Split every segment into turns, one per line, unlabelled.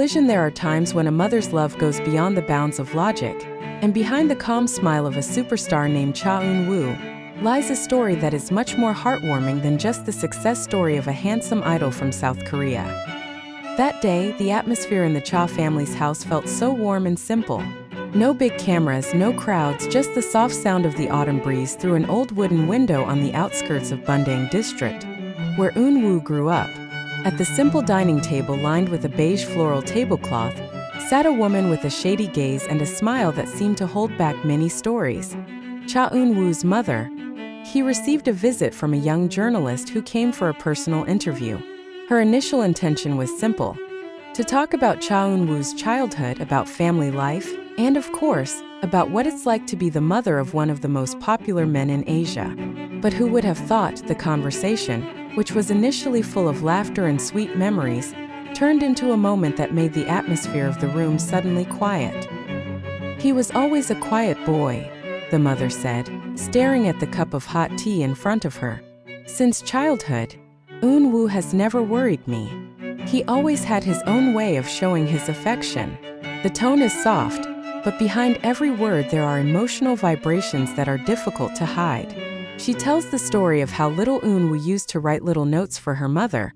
collision there are times when a mother's love goes beyond the bounds of logic, and behind the calm smile of a superstar named Cha Eun Woo lies a story that is much more heartwarming than just the success story of a handsome idol from South Korea. That day, the atmosphere in the Cha family's house felt so warm and simple. No big cameras, no crowds, just the soft sound of the autumn breeze through an old wooden window on the outskirts of Bundang district, where Eun Woo grew up. At the simple dining table lined with a beige floral tablecloth, sat a woman with a shady gaze and a smile that seemed to hold back many stories. Cha Eun Woo's mother. He received a visit from a young journalist who came for a personal interview. Her initial intention was simple: to talk about Cha Eun Woo's childhood, about family life, and of course, about what it's like to be the mother of one of the most popular men in Asia. But who would have thought the conversation, which was initially full of laughter and sweet memories, turned into a moment that made the atmosphere of the room suddenly quiet. "He was always a quiet boy," the mother said, staring at the cup of hot tea in front of her. "Since childhood, Eun Woo has never worried me. He always had his own way of showing his affection." The tone is soft, but behind every word there are emotional vibrations that are difficult to hide. She tells the story of how little Eun Woo used to write little notes for her mother,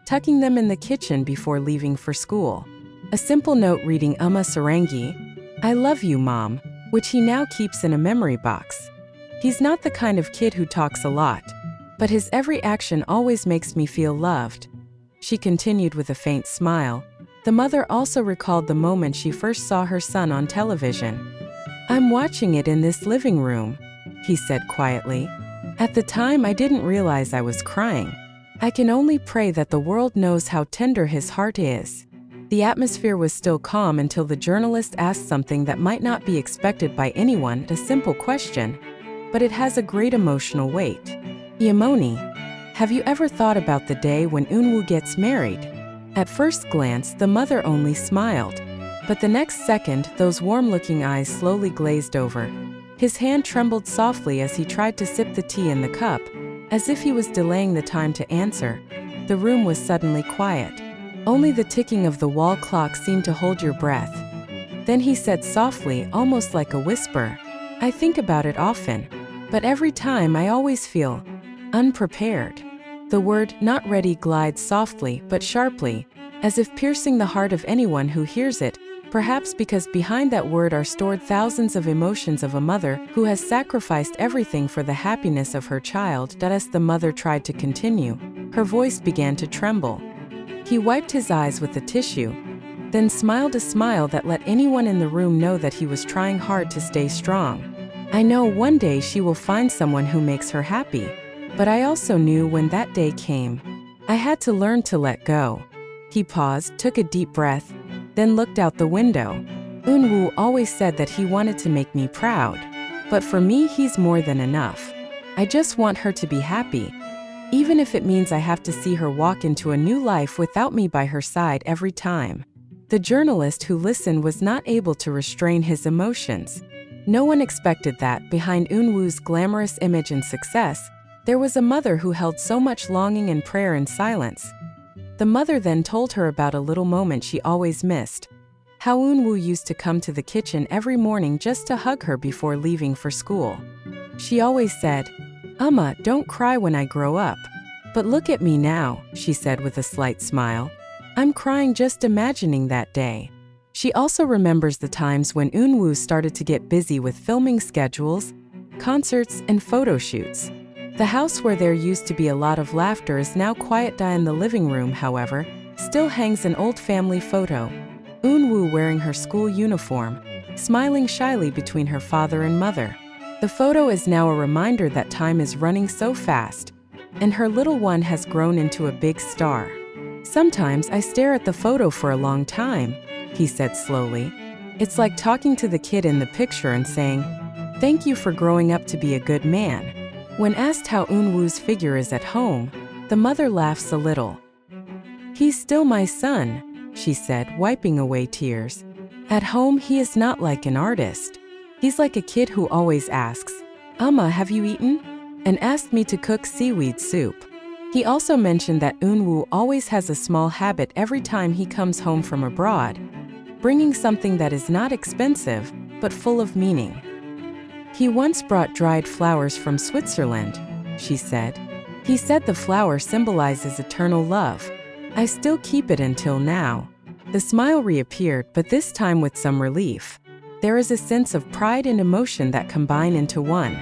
tucking them in the kitchen before leaving for school. A simple note reading "Amma Sarangi, I love you, Mom," which he now keeps in a memory box. "He's not the kind of kid who talks a lot, but his every action always makes me feel loved." She continued with a faint smile. The mother also recalled the moment she first saw her son on television. "I'm watching it in this living room," he said quietly. "At the time, I didn't realize I was crying. I can only pray that the world knows how tender his heart is." The atmosphere was still calm until the journalist asked something that might not be expected by anyone, a simple question, but it has a great emotional weight. "Yamoni, have you ever thought about the day when Eun Woo gets married?" At first glance, the mother only smiled, but the next second, those warm-looking eyes slowly glazed over. His hand trembled softly as he tried to sip the tea in the cup, as if he was delaying the time to answer. The room was suddenly quiet. Only the ticking of the wall clock seemed to hold your breath. Then he said softly, almost like a whisper, "I think about it often, but every time I always feel unprepared." The word "not ready" glides softly but sharply, as if piercing the heart of anyone who hears it, perhaps because behind that word are stored thousands of emotions of a mother who has sacrificed everything for the happiness of her child. As the mother tried to continue, her voice began to tremble. He wiped his eyes with a tissue, then smiled a smile that let anyone in the room know that he was trying hard to stay strong. "I know one day she will find someone who makes her happy. But I also knew when that day came, I had to learn to let go." He paused, took a deep breath, then looked out the window. "Eun Woo always said that he wanted to make me proud. But for me, he's more than enough. I just want her to be happy. Even if it means I have to see her walk into a new life without me by her side every time." The journalist who listened was not able to restrain his emotions. No one expected that behind Eun Woo's glamorous image and success, there was a mother who held so much longing and prayer in silence. The mother then told her about a little moment she always missed. How Eun Woo used to come to the kitchen every morning just to hug her before leaving for school. She always said, "Amma, don't cry when I grow up." "But look at me now," she said with a slight smile. "I'm crying just imagining that day." She also remembers the times when Eun Woo started to get busy with filming schedules, concerts, and photo shoots. The house where there used to be a lot of laughter is now quiet. In the living room, however, still hangs an old family photo. Eun Woo wearing her school uniform, smiling shyly between her father and mother. The photo is now a reminder that time is running so fast, and her little one has grown into a big star. "Sometimes I stare at the photo for a long time," he said slowly. "It's like talking to the kid in the picture and saying, 'Thank you for growing up to be a good man.'" When asked how Eun Woo's figure is at home, the mother laughs a little. "He's still my son," she said, wiping away tears. "At home, he is not like an artist. He's like a kid who always asks, 'Amma, have you eaten?' and asked me to cook seaweed soup." He also mentioned that Eun Woo always has a small habit every time he comes home from abroad, bringing something that is not expensive, but full of meaning. He once brought dried flowers from Switzerland, she said. He said the flower symbolizes eternal love. I still keep it until now. The smile reappeared, but this time with some relief. There is a sense of pride and emotion that combine into one.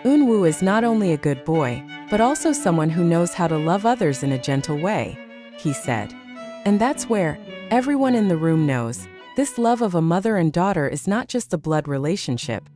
Eun Woo is not only a good boy, but also someone who knows how to love others in a gentle way, he said. And that's where everyone in the room knows this love of a mother and daughter is not just a blood relationship.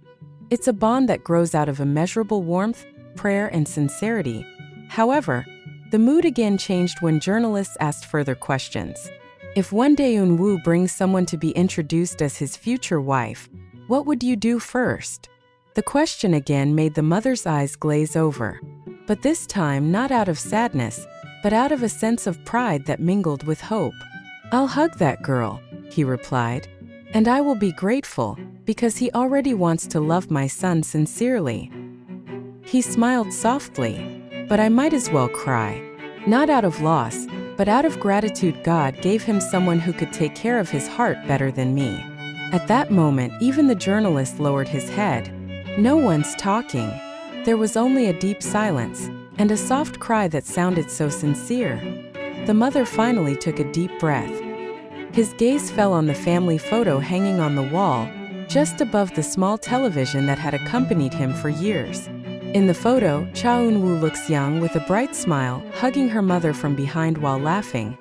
It's a bond that grows out of immeasurable warmth, prayer, and sincerity. However, the mood again changed when journalists asked further questions. If one day Eun Woo brings someone to be introduced as his future wife, what would you do first? The question again made the mother's eyes glaze over. But this time not out of sadness, but out of a sense of pride that mingled with hope. I'll hug that girl, he replied. And I will be grateful, because he already wants to love my son sincerely. He smiled softly. But I might as well cry. Not out of loss, but out of gratitude. God gave him someone who could take care of his heart better than me. At that moment, even the journalist lowered his head. No one's talking. There was only a deep silence, and a soft cry that sounded so sincere. The mother finally took a deep breath. His gaze fell on the family photo hanging on the wall, just above the small television that had accompanied him for years. In the photo, Cha Eun Woo looks young with a bright smile, hugging her mother from behind while laughing.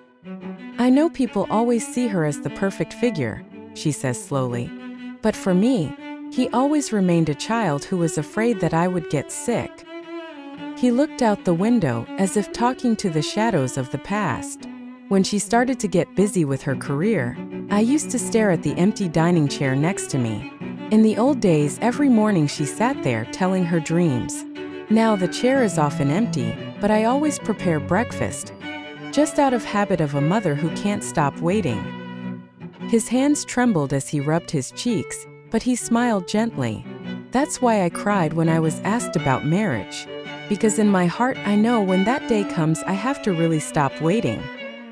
I know people always see her as the perfect figure, she says slowly. But for me, he always remained a child who was afraid that I would get sick. He looked out the window, as if talking to the shadows of the past. When she started to get busy with her career, I used to stare at the empty dining chair next to me. In the old days, every morning she sat there telling her dreams. Now the chair is often empty, but I always prepare breakfast, just out of habit of a mother who can't stop waiting. His hands trembled as he rubbed his cheeks, but he smiled gently. That's why I cried when I was asked about marriage. Because in my heart I know when that day comes I have to really stop waiting.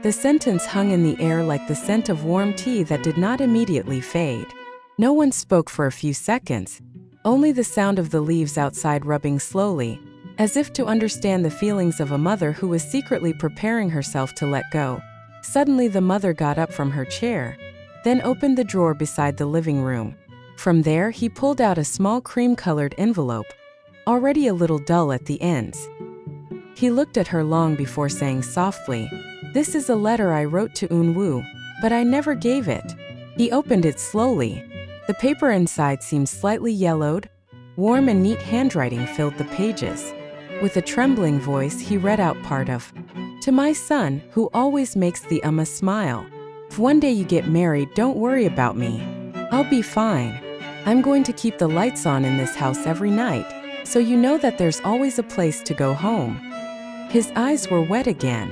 The sentence hung in the air like the scent of warm tea that did not immediately fade. No one spoke for a few seconds, only the sound of the leaves outside rubbing slowly, as if to understand the feelings of a mother who was secretly preparing herself to let go. Suddenly the mother got up from her chair, then opened the drawer beside the living room. From there he pulled out a small cream-colored envelope, already a little dull at the ends. He looked at her long before saying softly, "This is a letter I wrote to Eun Woo, but I never gave it." He opened it slowly. The paper inside seemed slightly yellowed. Warm and neat handwriting filled the pages. With a trembling voice, he read out part of, "To my son, who always makes the smile. If one day you get married, don't worry about me. I'll be fine. I'm going to keep the lights on in this house every night, so you know that there's always a place to go home." His eyes were wet again.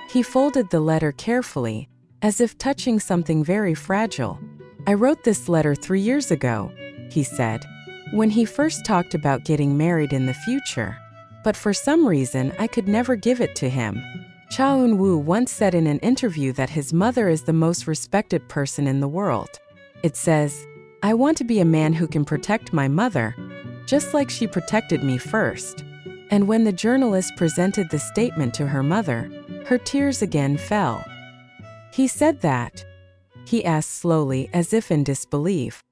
He folded the letter carefully, as if touching something very fragile. "I wrote this letter 3 years ago," he said, "when he first talked about getting married in the future. But for some reason, I could never give it to him." Cha Eun Woo once said in an interview that his mother is the most respected person in the world. It says, "I want to be a man who can protect my mother, just like she protected me first." And when the journalist presented the statement to her mother, her tears again fell. "He said that?" he asked slowly, as if in disbelief.